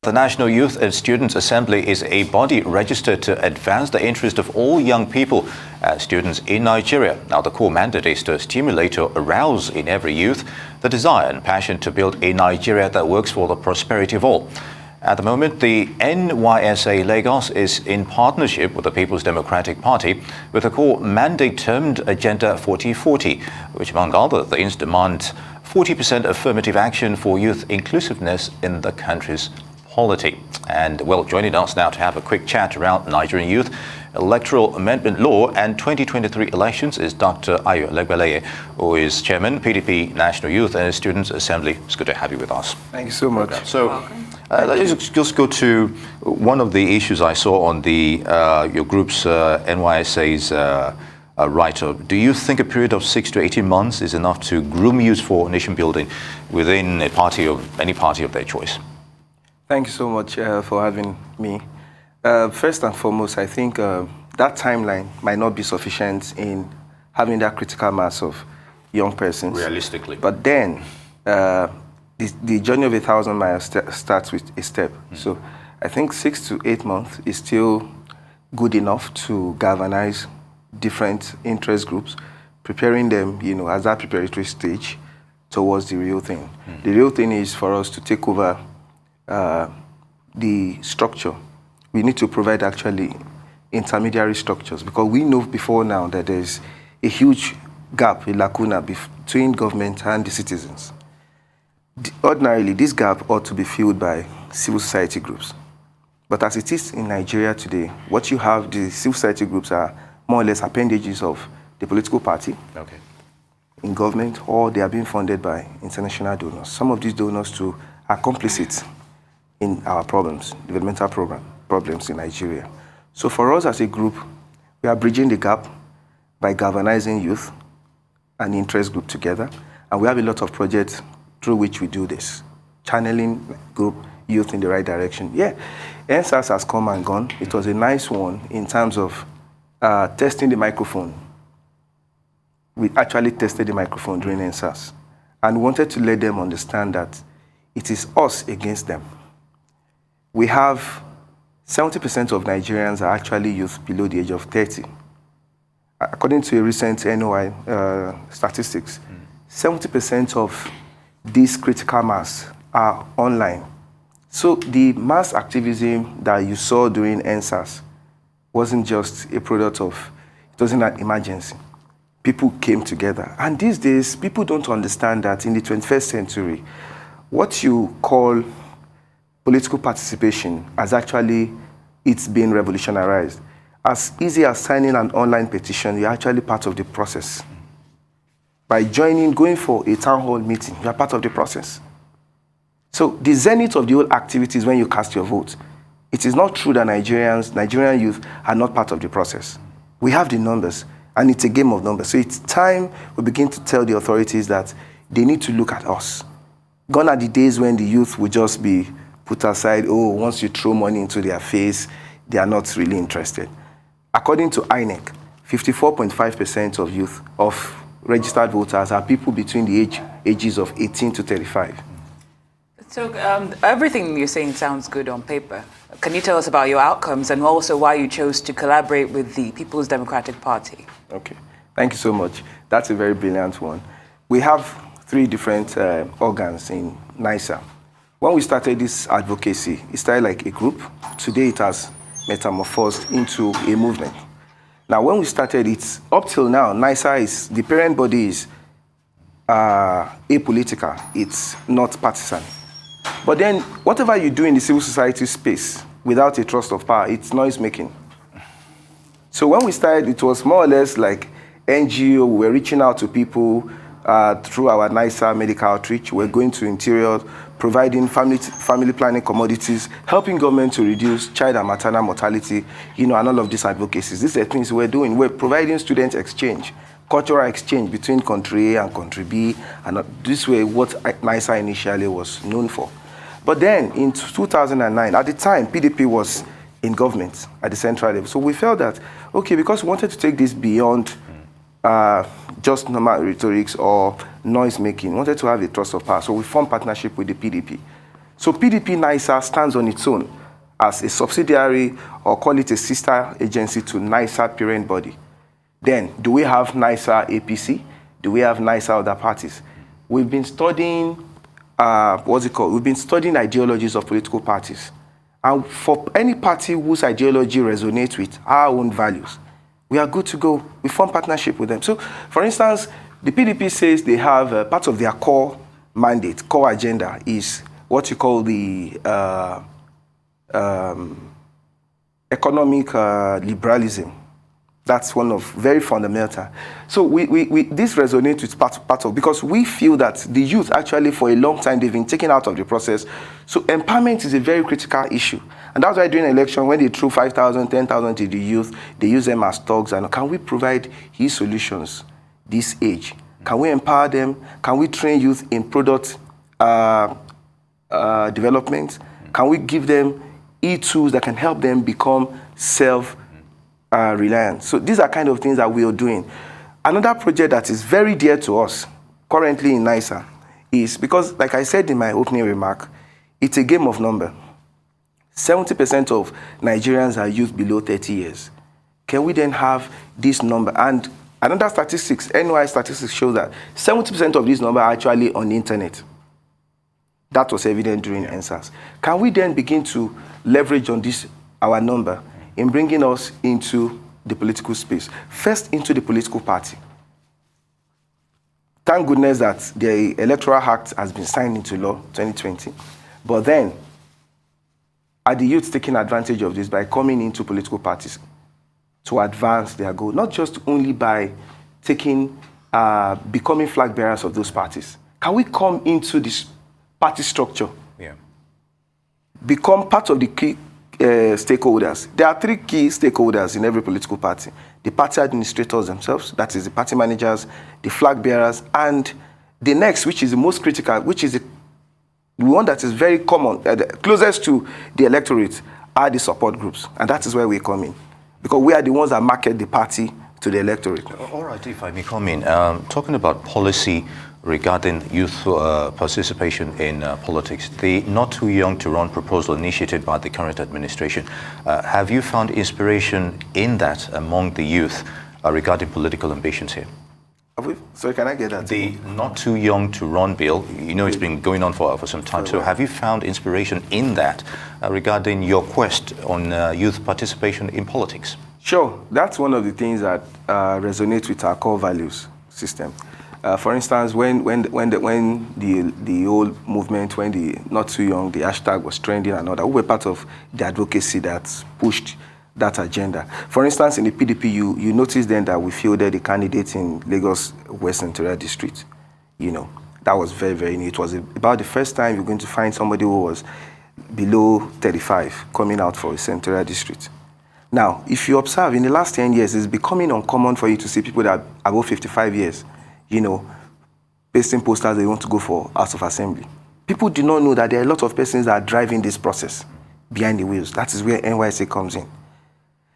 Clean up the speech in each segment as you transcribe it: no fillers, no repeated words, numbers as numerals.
The National Youth and Students Assembly is a body registered to advance the interest of all young people and students in Nigeria. Now, the core mandate is to stimulate or arouse in every youth the desire and passion to build a Nigeria that works for the prosperity of all. At the moment, the NYSA Lagos is in partnership with the People's Democratic Party with a core mandate termed Agenda 4040, which, among other things, demands 40% affirmative action for youth inclusiveness in the country's polity. And, well, joining us now to have a quick chat around Nigerian youth, electoral amendment law and 2023 elections is Dr. Ayodele Elegbeyele, who is Chairman, PDP National Youth and Students Assembly. It's good to have you with us. Thank you so much. So, let's just go to one of the issues I saw on the your group's NYSA's write-up. Do you think a period of 6 to 18 months is enough to groom youth for nation building within a party of any party of their choice? Thank you so much for having me. First and foremost, I think that timeline might not be sufficient in having that critical mass of young persons. Realistically. But then, the journey of 1,000 miles starts with a step. So I think 6 to 8 months is still good enough to galvanize different interest groups, preparing them, as that preparatory stage towards the real thing. The real thing is for us to take over the structure. We need to provide actually intermediary structures, because we know before now that there's a huge gap, a lacuna between government and the citizens. Ordinarily, this gap ought to be filled by civil society groups. But as it is in Nigeria today, what you have, the civil society groups are more or less appendages of the political party in government, or they are being funded by international donors. Some of these donors too are complicit in our problems, developmental problems in Nigeria. So for us as a group, we are bridging the gap by galvanizing youth and interest group together. And we have a lot of projects through which we do this, channeling group youth in the right direction. Yeah, NSAS has come and gone. It was a nice one in terms of testing the microphone. We actually tested the microphone during NSAS and wanted to let them understand that it is us against them. We have 70% of Nigerians are actually youth below the age of 30. According to a recent NOI statistics, 70% of this critical mass are online. So the mass activism that you saw during NSAS wasn't just a product of, it wasn't an emergency. People came together. And these days, people don't understand that in the 21st century, what you call political participation has actually, it's been revolutionized. As easy as signing an online petition, you're actually part of the process. By going for a town hall meeting, you're part of the process. So the zenith of the whole activity is when you cast your vote. It is not true that Nigerian youth are not part of the process. We have the numbers, and it's a game of numbers. So it's time we begin to tell the authorities that they need to look at us. Gone are the days when the youth will just be put aside. Oh, once you throw money into their face, they are not really interested. According to INEC, 54.5% of youth, of registered voters, are people between the ages of 18 to 35. So everything you're saying sounds good on paper. Can you tell us about your outcomes and also why you chose to collaborate with the People's Democratic Party? Okay, thank you so much. That's a very brilliant one. We have 3 different organs in NYSA. When we started this advocacy, it started like a group. Today it has metamorphosed into a movement. Now, when we started it, up till now, NYSA is, the parent body is apolitical. It's not partisan. But then, whatever you do in the civil society space, without a trust of power, it's noise-making. So when we started, it was more or less like NGO. We were reaching out to people through our NYSA medical outreach. We're going to interior, providing family planning commodities, helping government to reduce child and maternal mortality, and all of these advocacies. These are things we're doing. We're providing student exchange, cultural exchange between country A and country B, and this way what NYSA initially was known for. But then in 2009, at the time, PDP was in government at the central level. So we felt that, okay, because we wanted to take this beyond just normal rhetorics or noise making, we wanted to have a trust of power. So we formed partnership with the PDP So PDP NISA stands on its own as a subsidiary, or call it a sister agency to NISA parent body. Then, do we have NISA APC? Do we have NISA other parties? We've been studying, We've been studying ideologies of political parties. And for any party whose ideology resonates with our own values, we are good to go. We form partnership with them. So, for instance, the PDP says they have part of their core mandate, core agenda is what you call the economic liberalism. That's one of very fundamental. So this resonates with part of, because we feel that the youth actually for a long time they've been taken out of the process. So empowerment is a very critical issue. And that's why during election, when they threw 5,000, 10,000 to the youth, they use them as thugs. And can we provide his solutions this age? Can we empower them? Can we train youth in product development? Can we give them e-tools that can help them become self-reliant? So these are kind of things that we are doing. Another project that is very dear to us currently in NISA is, because like I said in my opening remark, it's a game of number. 70% of Nigerians are youth below 30 years. Can we then have this number? And another statistics, NY statistics show that 70% of this number are actually on the internet. That was evident during NSAS. Can we then begin to leverage on this, our number, in bringing us into the political space? First, into the political party. Thank goodness that the Electoral Act has been signed into law, 2020. But then, are the youth taking advantage of this by coming into political parties to advance their goal? Not just only by becoming flag bearers of those parties. Can we come into this party structure? Yeah. Become part of the key stakeholders. There are 3 key stakeholders in every political party. The party administrators themselves, that is the party managers, the flag bearers, and the next, which is the most critical, which is the one that is very common, closest to the electorate, are the support groups. And that is where we come in. Because we are the ones that market the party to the electorate. All right, if I may come in. Talking about policy regarding youth participation in politics, the Not Too Young to Run proposal initiated by the current administration, have you found inspiration in that among the youth regarding political ambitions here? Sorry, can I get that? The Not Too Young to Run bill, you know, it's been going on for some time. So have you found inspiration in that regarding your quest on youth participation in politics? Sure. That's one of the things that resonates with our core values system. For instance, when the old movement, when the Not Too Young, the hashtag was trending and all that, we were part of the advocacy that pushed that agenda. For instance, in the PDP, you notice then that we fielded the candidate in Lagos West Senatorial District. You know, that was very, very new. It was about the first time you're going to find somebody who was below 35 coming out for a senatorial district. Now, if you observe, in the last 10 years, it's becoming uncommon for you to see people that are above 55 years, you know, pasting posters they want to go for House of Assembly. People do not know that there are a lot of persons that are driving this process behind the wheels. That is where NYSA comes in.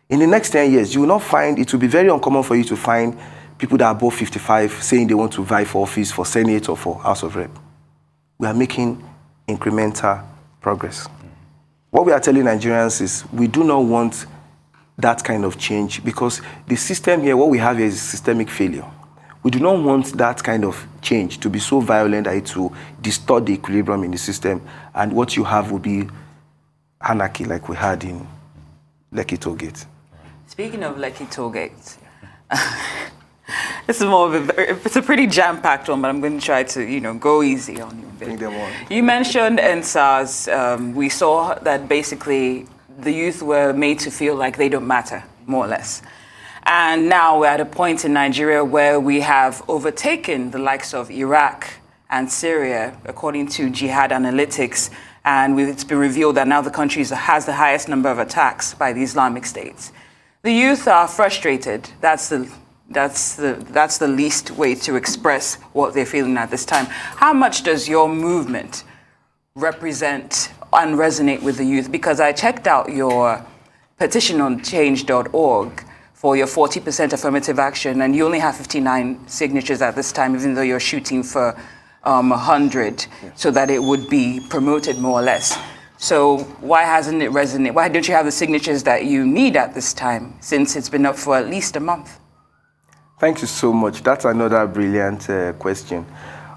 In the next 10 years, you will not find, it will be very uncommon for you to find people that are above 55 saying they want to vie for office, for Senate or for House of Rep. We are making incremental progress. What we are telling Nigerians is we do not want that kind of change because the system here, what we have here is systemic failure. We do not want that kind of change to be so violent that it will distort the equilibrium in the system, and what you have will be anarchy like we had in Lekki Tollgate. Speaking of Lekki Tollgate, this is more of it's a pretty jam-packed one, but I'm going to try to, go easy on you a bit. Bring them on. You mentioned NSAS. We saw that basically the youth were made to feel like they don't matter, more or less. And now we're at a point in Nigeria where we have overtaken the likes of Iraq and Syria, according to Jihad Analytics. And it's been revealed that now the country has the highest number of attacks by the Islamic States. The youth are frustrated. That's the least way to express what they're feeling at this time. How much does your movement represent and resonate with the youth? Because I checked out your petition on change.org for your 40% affirmative action, and you only have 59 signatures at this time, even though you're shooting for 100 so that it would be promoted more or less. So why hasn't it resonated? Why don't you have the signatures that you need at this time, since it's been up for at least a month? Thank you so much. That's another brilliant question.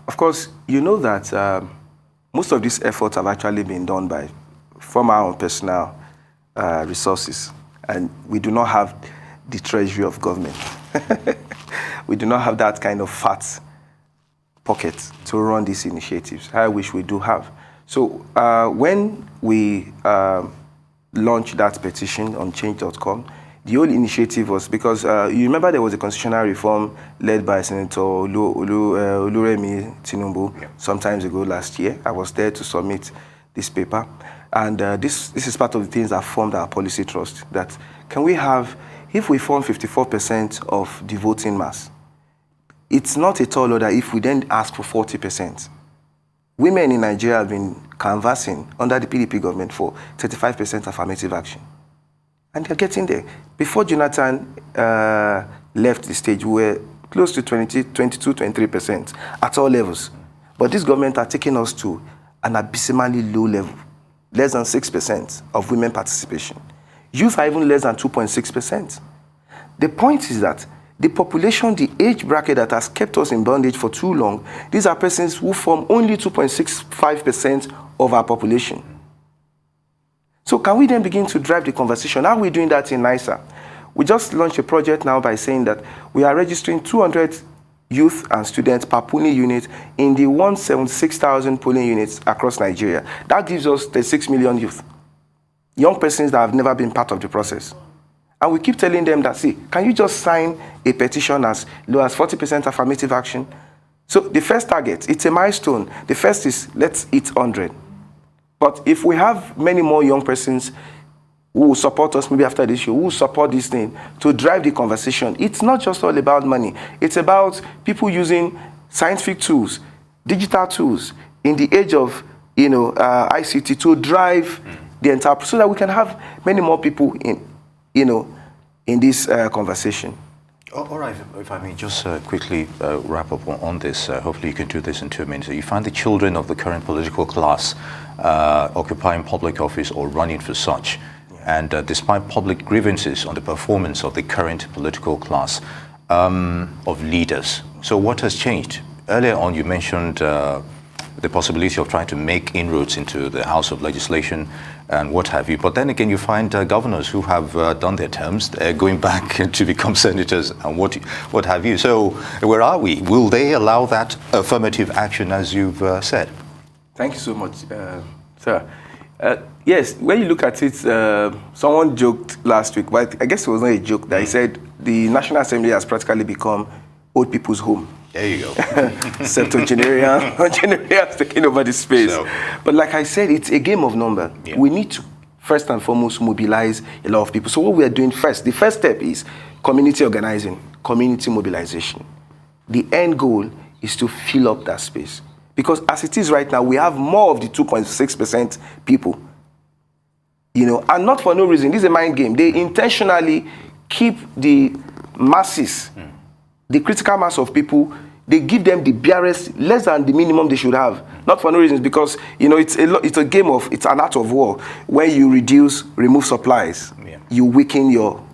Of course, you know that most of these efforts have actually been done from our own personal resources, and we do not have the treasury of government. We do not have that kind of fat pocket to run these initiatives. I wish we do have. So when we launched that petition on change.com, the whole initiative was because you remember there was a constitutional reform led by Senator Oluremi Tinubu some time ago last year. I was there to submit this paper. And this is part of the things that formed our policy trust, that can we have, if we form 54% of the voting mass, it's not a tall order if we then ask for 40%. Women in Nigeria have been canvassing under the PDP government for 35% affirmative action. And they're getting there. Before Jonathan left the stage, we were close to 22, 23% at all levels. But this government are taking us to an abysmally low level, less than 6% of women participation. Youth are even less than 2.6%. The point is that the population, the age bracket that has kept us in bondage for too long, these are persons who form only 2.65% of our population. So can we then begin to drive the conversation? How are we doing that in NISA? We just launched a project now by saying that we are registering 200 youth and students per polling unit in the 176,000 polling units across Nigeria. That gives us 36 million youth, young persons that have never been part of the process. And we keep telling them that, see, can you just sign a petition as low as 40% affirmative action? So the first target, it's a milestone. The first is, let's hit 100. But if we have many more young persons who will support us maybe after this show, who will support this thing to drive the conversation, it's not just all about money. It's about people using scientific tools, digital tools, in the age of ICT to drive the entire, so that we can have many more people in this conversation. All right, if I may just quickly wrap up on this. Hopefully you can do this in 2 minutes. You find the children of the current political class occupying public office or running for such, and despite public grievances on the performance of the current political class of leaders. So what has changed? Earlier on you mentioned the possibility of trying to make inroads into the House of Legislation and what have you. But then again, you find governors who have done their terms, going back to become senators and what have you. So where are we? Will they allow that affirmative action as you've said? Thank you so much, sir. Yes, when you look at it, someone joked last week, but I guess it was not a joke, that he said the National Assembly has practically become old people's home. There you go. Septuagenarians taking over the space. So, but like I said, it's a game of number. Yeah. We need to, first and foremost, mobilize a lot of people. So what we are doing first, the first step is community organizing, community mobilization. The end goal is to fill up that space. Because as it is right now, we have more of the 2.6% people. And not for no reason. This is a mind game. They intentionally keep the masses, the critical mass of people, they give them the barest, less than the minimum they should have. Not for no reasons, because it's a game of, it's an art of war. When you remove supplies, you weaken your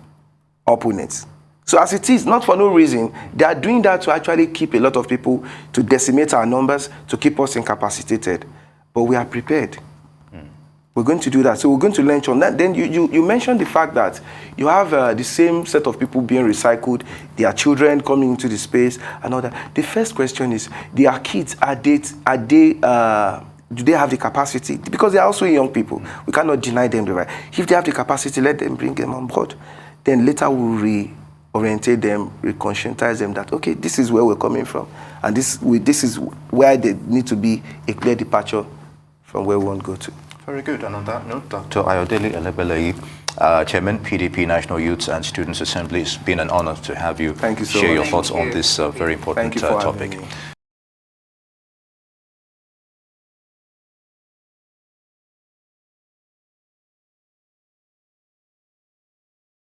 opponents. So as it is, not for no reason, they are doing that to actually keep a lot of people, to decimate our numbers, to keep us incapacitated. But we are prepared. We're going to do that. So we're going to launch on that. Then you mentioned the fact that you have the same set of people being recycled, their children coming into the space and all that. The first question is, their kids, do they have the capacity? Because they are also young people. We cannot deny them the right. If they have the capacity, let them bring them on board. Then later we'll reorientate them, reconscientize them that, okay, this is where we're coming from. And this is where they need to be a clear departure from where we want to go to. Very good. And on that note, Dr. Ayodele Elegbeyele, Chairman, PDP National Youths and Students Assembly, it's been an honor to have you, Thank you so share much. your thoughts on this very important topic.